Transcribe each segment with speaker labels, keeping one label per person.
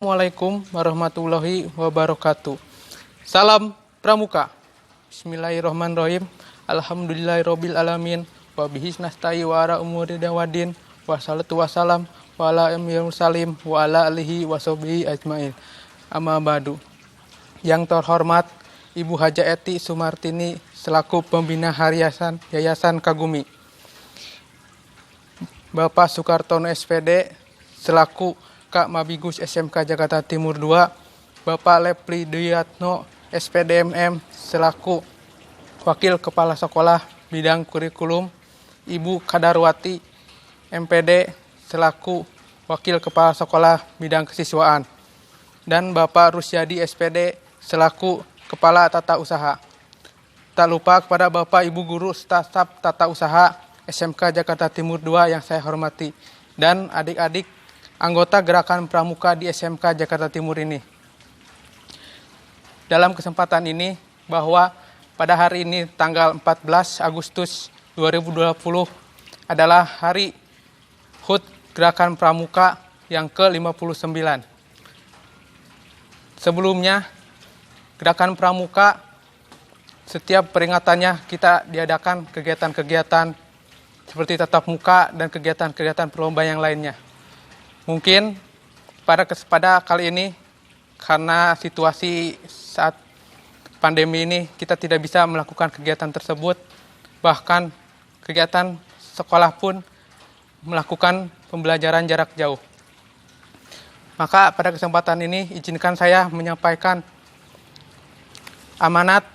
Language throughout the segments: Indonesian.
Speaker 1: Assalamualaikum warahmatullahi wabarakatuh. Salam Pramuka. Bismillahirrahmanirrahim. Alhamdulillahirabbil alamin. Wa bihi nasta'in wa ala umuri dawadin. Wassalatu wassalam wa ala mursalin wa ala alihi washabihi ajmain. Amma ba'du. Yang terhormat Ibu Haja Eti Sumartini selaku pembina Yayasan Kagumi. Bapak Sukartono SPD selaku Kak Mabigus SMK Jakarta Timur 2, Bapak Lepli Duyatno SPDMM selaku Wakil Kepala Sekolah Bidang Kurikulum, Ibu Kadarwati MPD selaku Wakil Kepala Sekolah Bidang Kesiswaan, dan Bapak Rusyadi SPD selaku Kepala Tata Usaha. Tak lupa kepada Bapak Ibu Guru Staf Tata Usaha SMK Jakarta Timur 2 yang saya hormati, dan adik-adik anggota Gerakan Pramuka di SMK Jakarta Timur ini. Dalam kesempatan ini, bahwa pada hari ini tanggal 14 Agustus 2020 adalah hari HUT Gerakan Pramuka yang ke-59. Sebelumnya, Gerakan Pramuka setiap peringatannya kita diadakan kegiatan-kegiatan seperti tatap muka dan kegiatan-kegiatan perlombaan yang lainnya. Mungkin pada kali ini karena situasi saat pandemi ini kita tidak bisa melakukan kegiatan tersebut, bahkan kegiatan sekolah pun melakukan pembelajaran jarak jauh. Maka pada kesempatan ini izinkan saya menyampaikan amanat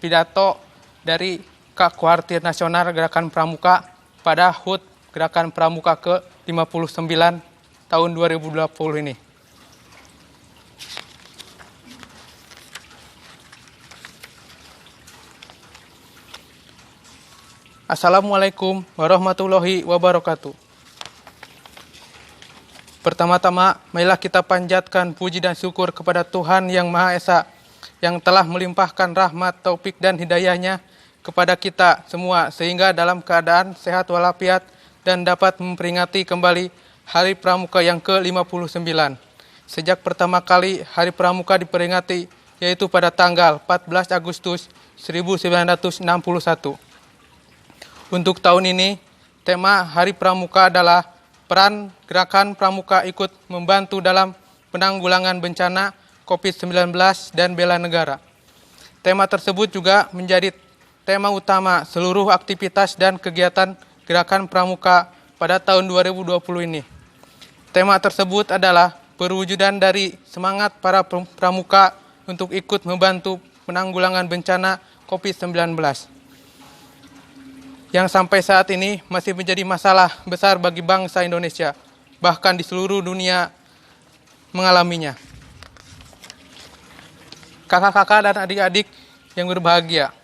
Speaker 1: pidato dari Koordinator Nasional Gerakan Pramuka pada HUT Gerakan Pramuka ke-59 tahun 2020 ini. Assalamualaikum warahmatullahi wabarakatuh. Pertama-tama, marilah kita panjatkan puji dan syukur kepada Tuhan Yang Maha Esa yang telah melimpahkan rahmat, taufik dan hidayahnya kepada kita semua sehingga dalam keadaan sehat walafiat dan dapat memperingati kembali Hari Pramuka yang ke-59. Sejak pertama kali Hari Pramuka diperingati, yaitu pada tanggal 14 Agustus 1961. Untuk tahun ini, tema Hari Pramuka adalah peran Gerakan Pramuka ikut membantu dalam penanggulangan bencana COVID-19 dan bela negara. Tema tersebut juga menjadi tema utama seluruh aktivitas dan kegiatan Gerakan Pramuka pada tahun 2020 ini. Tema tersebut adalah perwujudan dari semangat para pramuka untuk ikut membantu penanggulangan bencana COVID-19 yang sampai saat ini masih menjadi masalah besar bagi bangsa Indonesia, bahkan di seluruh dunia mengalaminya. Kakak-kakak dan adik-adik yang berbahagia,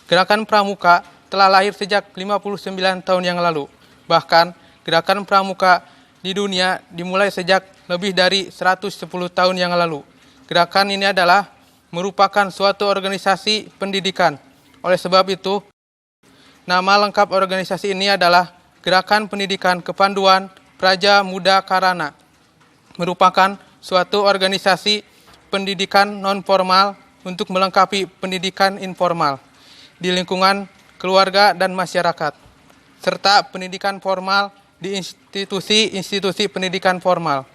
Speaker 1: Gerakan Pramuka telah lahir sejak 59 tahun yang lalu. Bahkan Gerakan Pramuka di dunia dimulai sejak lebih dari 110 tahun yang lalu. Gerakan ini adalah merupakan suatu organisasi pendidikan. Oleh sebab itu, nama lengkap organisasi ini adalah Gerakan Pendidikan Kepanduan Praja Muda Karana. Merupakan suatu organisasi pendidikan non-formal untuk melengkapi pendidikan informal di lingkungan keluarga dan masyarakat, serta pendidikan formal di institusi-institusi pendidikan formal.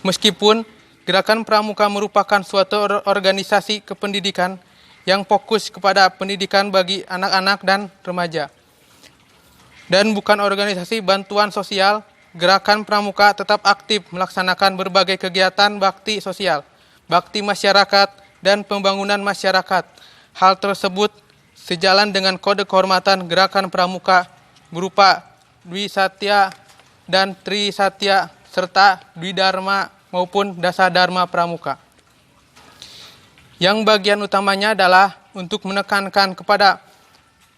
Speaker 1: Meskipun Gerakan Pramuka merupakan suatu organisasi kependidikan yang fokus kepada pendidikan bagi anak-anak dan remaja, dan bukan organisasi bantuan sosial, Gerakan Pramuka tetap aktif melaksanakan berbagai kegiatan bakti sosial, bakti masyarakat, dan pembangunan masyarakat. Hal tersebut sejalan dengan kode kehormatan Gerakan Pramuka berupa Dwi Satya dan Tri Satya serta Dwi Dharma maupun Dasa Dharma Pramuka. Yang bagian utamanya adalah untuk menekankan kepada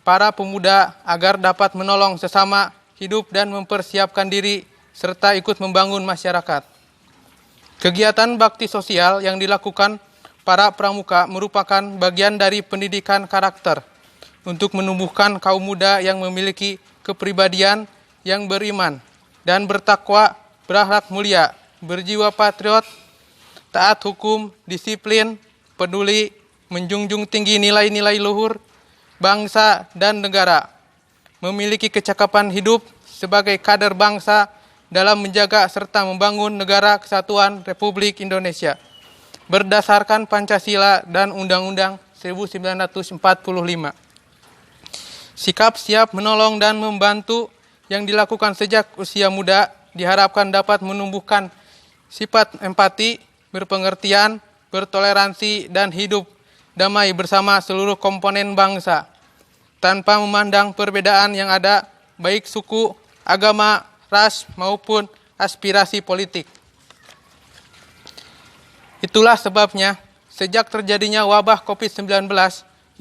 Speaker 1: para pemuda agar dapat menolong sesama hidup dan mempersiapkan diri serta ikut membangun masyarakat. Kegiatan bakti sosial yang dilakukan para pramuka merupakan bagian dari pendidikan karakter untuk menumbuhkan kaum muda yang memiliki kepribadian yang beriman dan bertakwa, berakhlak mulia, berjiwa patriot, taat hukum, disiplin, peduli, menjunjung tinggi nilai-nilai luhur, bangsa dan negara, memiliki kecakapan hidup sebagai kader bangsa dalam menjaga serta membangun negara kesatuan Republik Indonesia berdasarkan Pancasila dan Undang-Undang 1945. Sikap siap menolong dan membantu yang dilakukan sejak usia muda diharapkan dapat menumbuhkan sifat empati, berpengertian, bertoleransi, dan hidup damai bersama seluruh komponen bangsa, tanpa memandang perbedaan yang ada, baik suku, agama, ras, maupun aspirasi politik. Itulah sebabnya, sejak terjadinya wabah COVID-19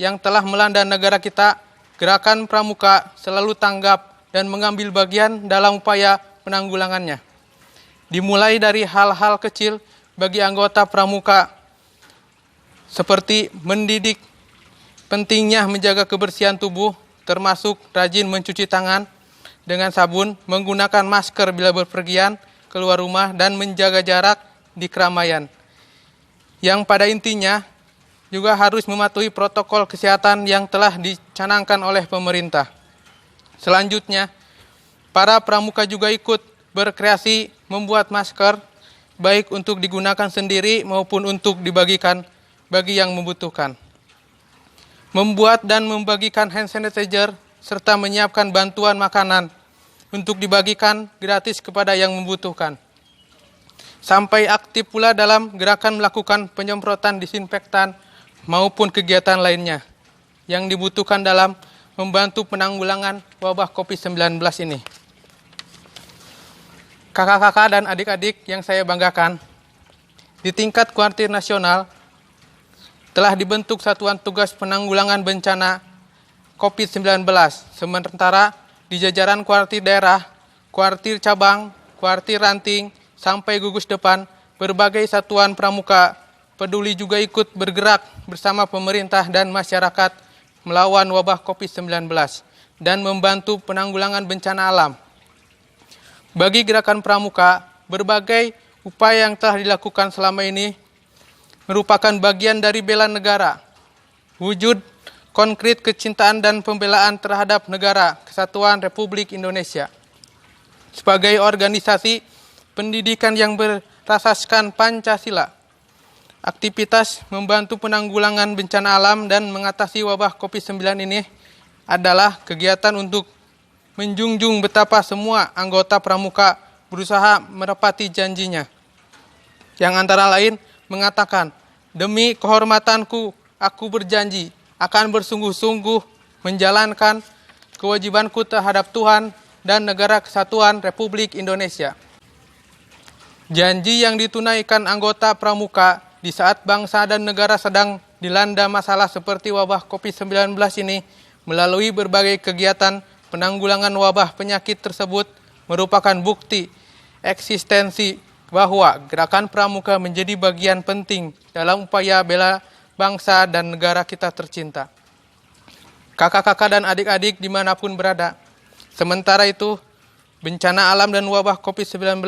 Speaker 1: yang telah melanda negara kita, Gerakan Pramuka selalu tanggap dan mengambil bagian dalam upaya penanggulangannya. Dimulai dari hal-hal kecil bagi anggota Pramuka, seperti mendidik pentingnya menjaga kebersihan tubuh, termasuk rajin mencuci tangan dengan sabun, menggunakan masker bila berpergian keluar rumah, dan menjaga jarak di keramaian. Yang pada intinya juga harus mematuhi protokol kesehatan yang telah dicanangkan oleh pemerintah. Selanjutnya, para pramuka juga ikut berkreasi membuat masker, baik untuk digunakan sendiri maupun untuk dibagikan bagi yang membutuhkan. Membuat dan membagikan hand sanitizer serta menyiapkan bantuan makanan untuk dibagikan gratis kepada yang membutuhkan. Sampai aktif pula dalam gerakan melakukan penyemprotan disinfektan maupun kegiatan lainnya yang dibutuhkan dalam membantu penanggulangan wabah COVID-19 ini. Kakak-kakak dan adik-adik yang saya banggakan, di tingkat kuartir nasional telah dibentuk Satuan Tugas Penanggulangan Bencana COVID-19, sementara di jajaran kuartir daerah, kuartir cabang, kuartir ranting, sampai gugus depan, berbagai satuan pramuka peduli juga ikut bergerak bersama pemerintah dan masyarakat melawan wabah COVID-19 dan membantu penanggulangan bencana alam. Bagi Gerakan Pramuka, berbagai upaya yang telah dilakukan selama ini merupakan bagian dari bela negara, wujud konkret kecintaan dan pembelaan terhadap negara kesatuan Republik Indonesia. Sebagai organisasi pendidikan yang berasaskan Pancasila, aktivitas membantu penanggulangan bencana alam dan mengatasi wabah COVID-19 ini adalah kegiatan untuk menjunjung betapa semua anggota pramuka berusaha menepati janjinya, yang antara lain mengatakan, "Demi kehormatanku, aku berjanji akan bersungguh-sungguh menjalankan kewajibanku terhadap Tuhan dan negara kesatuan Republik Indonesia." Janji yang ditunaikan anggota pramuka di saat bangsa dan negara sedang dilanda masalah seperti wabah COVID-19 ini melalui berbagai kegiatan penanggulangan wabah penyakit tersebut merupakan bukti eksistensi bahwa Gerakan Pramuka menjadi bagian penting dalam upaya bela bangsa dan negara kita tercinta. Kakak-kakak dan adik-adik dimanapun berada, sementara itu bencana alam dan wabah COVID-19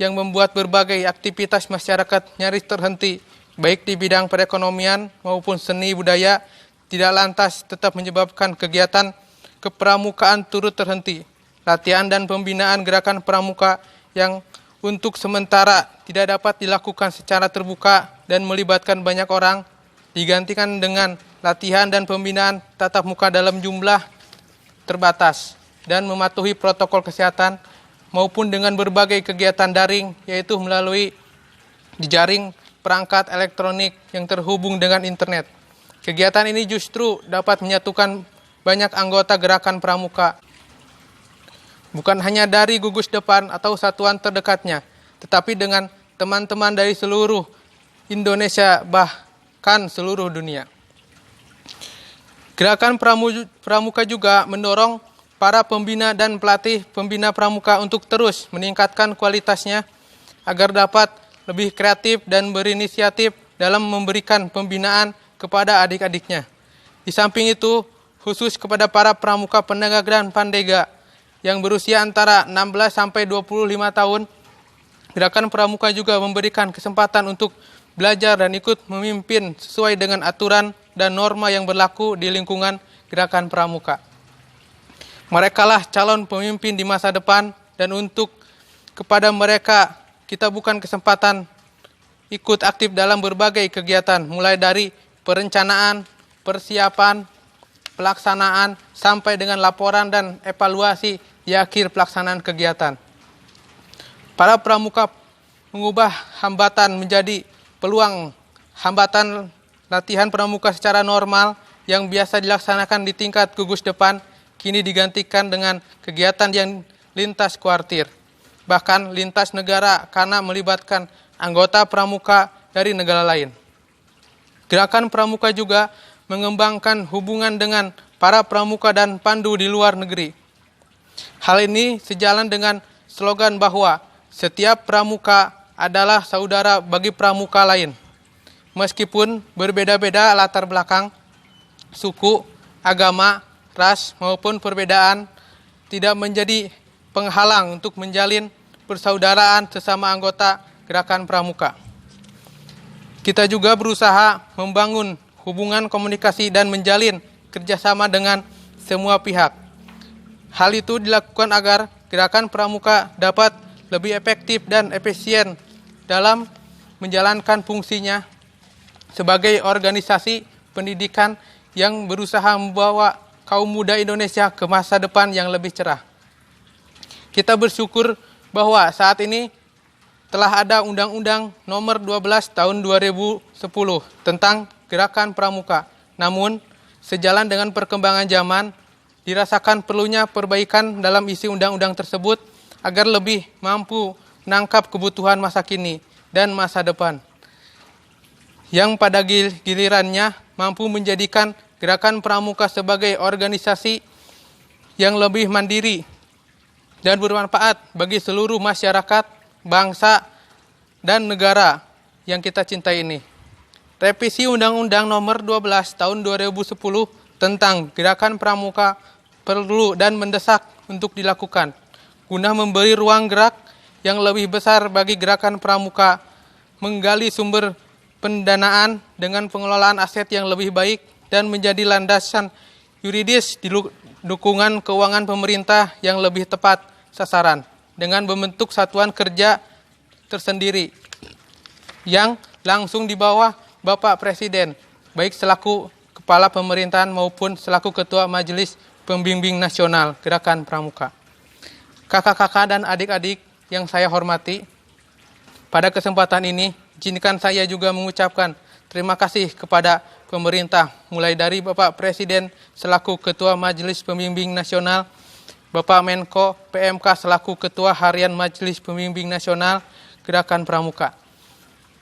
Speaker 1: yang membuat berbagai aktivitas masyarakat nyaris terhenti, baik di bidang perekonomian maupun seni budaya, tidak lantas tetap menyebabkan kegiatan kepramukaan turut terhenti. Latihan dan pembinaan Gerakan Pramuka yang untuk sementara tidak dapat dilakukan secara terbuka dan melibatkan banyak orang, digantikan dengan latihan dan pembinaan tatap muka dalam jumlah terbatas dan mematuhi protokol kesehatan maupun dengan berbagai kegiatan daring, yaitu melalui jejaring perangkat elektronik yang terhubung dengan internet. Kegiatan ini justru dapat menyatukan banyak anggota Gerakan Pramuka, bukan hanya dari gugus depan atau satuan terdekatnya, tetapi dengan teman-teman dari seluruh Indonesia, bahkan seluruh dunia. Gerakan Pramuka juga mendorong para pembina dan pelatih pembina pramuka untuk terus meningkatkan kualitasnya agar dapat lebih kreatif dan berinisiatif dalam memberikan pembinaan kepada adik-adiknya. Di samping itu, khusus kepada para pramuka penegak dan pandega yang berusia antara 16 sampai 25 tahun Gerakan Pramuka juga memberikan kesempatan untuk belajar dan ikut memimpin sesuai dengan aturan dan norma yang berlaku di lingkungan Gerakan Pramuka. Merekalah calon pemimpin di masa depan, dan untuk kepada mereka kita bukan kesempatan ikut aktif dalam berbagai kegiatan, mulai dari perencanaan, persiapan, pelaksanaan, sampai dengan laporan dan evaluasi di akhir pelaksanaan kegiatan. Para pramuka mengubah hambatan menjadi peluang. Hambatan latihan pramuka secara normal yang biasa dilaksanakan di tingkat gugus depan kini digantikan dengan kegiatan yang lintas kuartir, bahkan lintas negara karena melibatkan anggota pramuka dari negara lain. Gerakan Pramuka juga mengembangkan hubungan dengan para pramuka dan pandu di luar negeri. Hal ini sejalan dengan slogan bahwa setiap pramuka adalah saudara bagi pramuka lain. Meskipun berbeda-beda latar belakang, suku, agama, ras maupun perbedaan tidak menjadi penghalang untuk menjalin persaudaraan sesama anggota Gerakan Pramuka. Kita juga berusaha membangun hubungan komunikasi dan menjalin kerjasama dengan semua pihak. Hal itu dilakukan agar Gerakan Pramuka dapat lebih efektif dan efisien dalam menjalankan fungsinya sebagai organisasi pendidikan yang berusaha membawa kaum muda Indonesia ke masa depan yang lebih cerah. Kita bersyukur bahwa saat ini telah ada Undang-Undang Nomor 12 Tahun 2010 tentang Gerakan Pramuka. Namun, sejalan dengan perkembangan zaman, dirasakan perlunya perbaikan dalam isi undang-undang tersebut agar lebih mampu menangkap kebutuhan masa kini dan masa depan, yang pada gilirannya mampu menjadikan Gerakan Pramuka sebagai organisasi yang lebih mandiri dan bermanfaat bagi seluruh masyarakat, bangsa, dan negara yang kita cintai ini. Revisi Undang-Undang Nomor 12 Tahun 2010 tentang Gerakan Pramuka perlu dan mendesak untuk dilakukan guna memberi ruang gerak yang lebih besar bagi Gerakan Pramuka, menggali sumber pendanaan dengan pengelolaan aset yang lebih baik, dan menjadi landasan yuridis di dukungan keuangan pemerintah yang lebih tepat sasaran dengan membentuk satuan kerja tersendiri yang langsung di bawah Bapak Presiden, baik selaku Kepala Pemerintahan maupun selaku Ketua Majelis Pembimbing Nasional Gerakan Pramuka. Kakak-kakak dan adik-adik yang saya hormati, pada kesempatan ini izinkan saya juga mengucapkan terima kasih kepada pemerintah, mulai dari Bapak Presiden selaku Ketua Majelis Pembimbing Nasional, Bapak Menko PMK selaku Ketua Harian Majelis Pembimbing Nasional Gerakan Pramuka,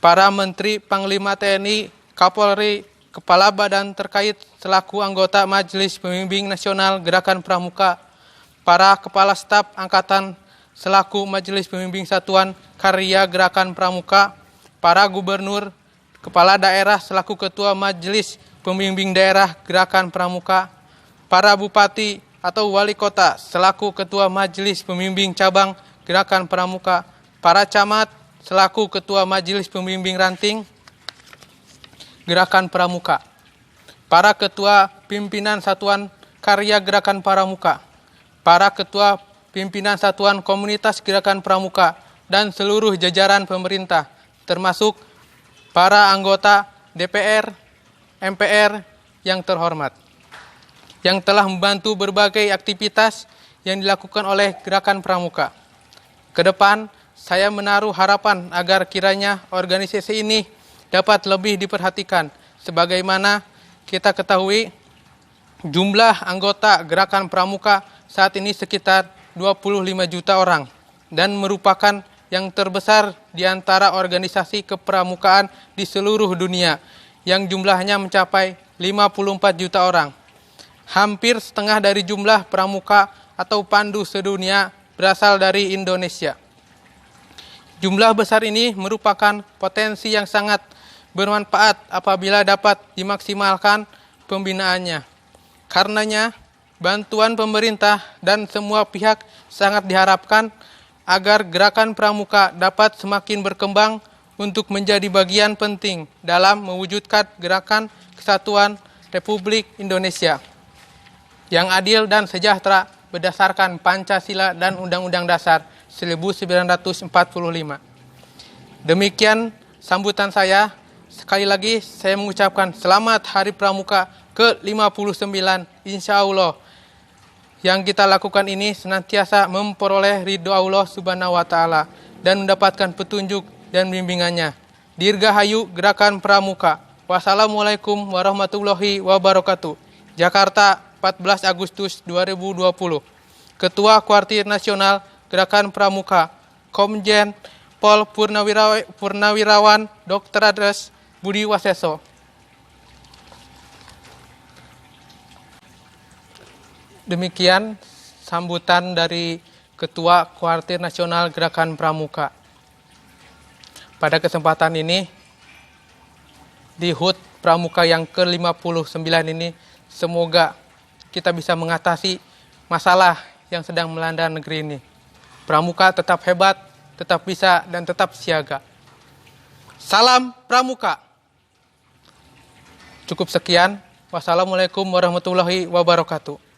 Speaker 1: para Menteri, Panglima TNI, Kapolri, Kepala Badan terkait selaku anggota Majelis Pembimbing Nasional Gerakan Pramuka, para Kepala Staf Angkatan selaku Majelis Pembimbing Satuan Karya Gerakan Pramuka, para Gubernur, Kepala Daerah selaku Ketua Majelis Pembimbing Daerah Gerakan Pramuka, para Bupati atau Wali Kota selaku Ketua Majelis Pembimbing Cabang Gerakan Pramuka, para Camat selaku Ketua Majelis Pembimbing Ranting Gerakan Pramuka, para Ketua Pimpinan Satuan Karya Gerakan Pramuka, para Ketua Pimpinan Satuan Komunitas Gerakan Pramuka, dan seluruh jajaran pemerintah, termasuk para anggota DPR, MPR yang terhormat, yang telah membantu berbagai aktivitas yang dilakukan oleh Gerakan Pramuka. Kedepan, saya menaruh harapan agar kiranya organisasi ini dapat lebih diperhatikan. Sebagaimana kita ketahui, jumlah anggota Gerakan Pramuka saat ini sekitar 25 juta orang dan merupakan yang terbesar di antara organisasi kepramukaan di seluruh dunia, yang jumlahnya mencapai 54 juta orang. Hampir setengah dari jumlah pramuka atau pandu sedunia berasal dari Indonesia. Jumlah besar ini merupakan potensi yang sangat bermanfaat apabila dapat dimaksimalkan pembinaannya. Karenanya, bantuan pemerintah dan semua pihak sangat diharapkan agar gerakan pramuka dapat semakin berkembang untuk menjadi bagian penting dalam mewujudkan gerakan kesatuan Republik Indonesia yang adil dan sejahtera berdasarkan Pancasila dan Undang-Undang Dasar 1945. Demikian sambutan saya. Sekali lagi saya mengucapkan selamat Hari Pramuka ke-59. Insya Allah yang kita lakukan ini senantiasa memperoleh ridho Allah Subhanahu wa Ta'ala dan mendapatkan petunjuk dan bimbingannya. Dirgahayu Gerakan Pramuka. Wassalamualaikum warahmatullahi wabarakatuh. Jakarta, 14 Agustus 2020. Ketua Kuartir Nasional Gerakan Pramuka, Komjen Pol Purnawirawan Dr. Adres Budi Waseso. Demikian sambutan dari Ketua Kuartir Nasional Gerakan Pramuka. Pada kesempatan ini, di HUT Pramuka yang ke-59 ini, semoga kita bisa mengatasi masalah yang sedang melanda negeri ini. Pramuka tetap hebat, tetap bisa, dan tetap siaga. Salam Pramuka. Cukup sekian. Wassalamualaikum warahmatullahi wabarakatuh.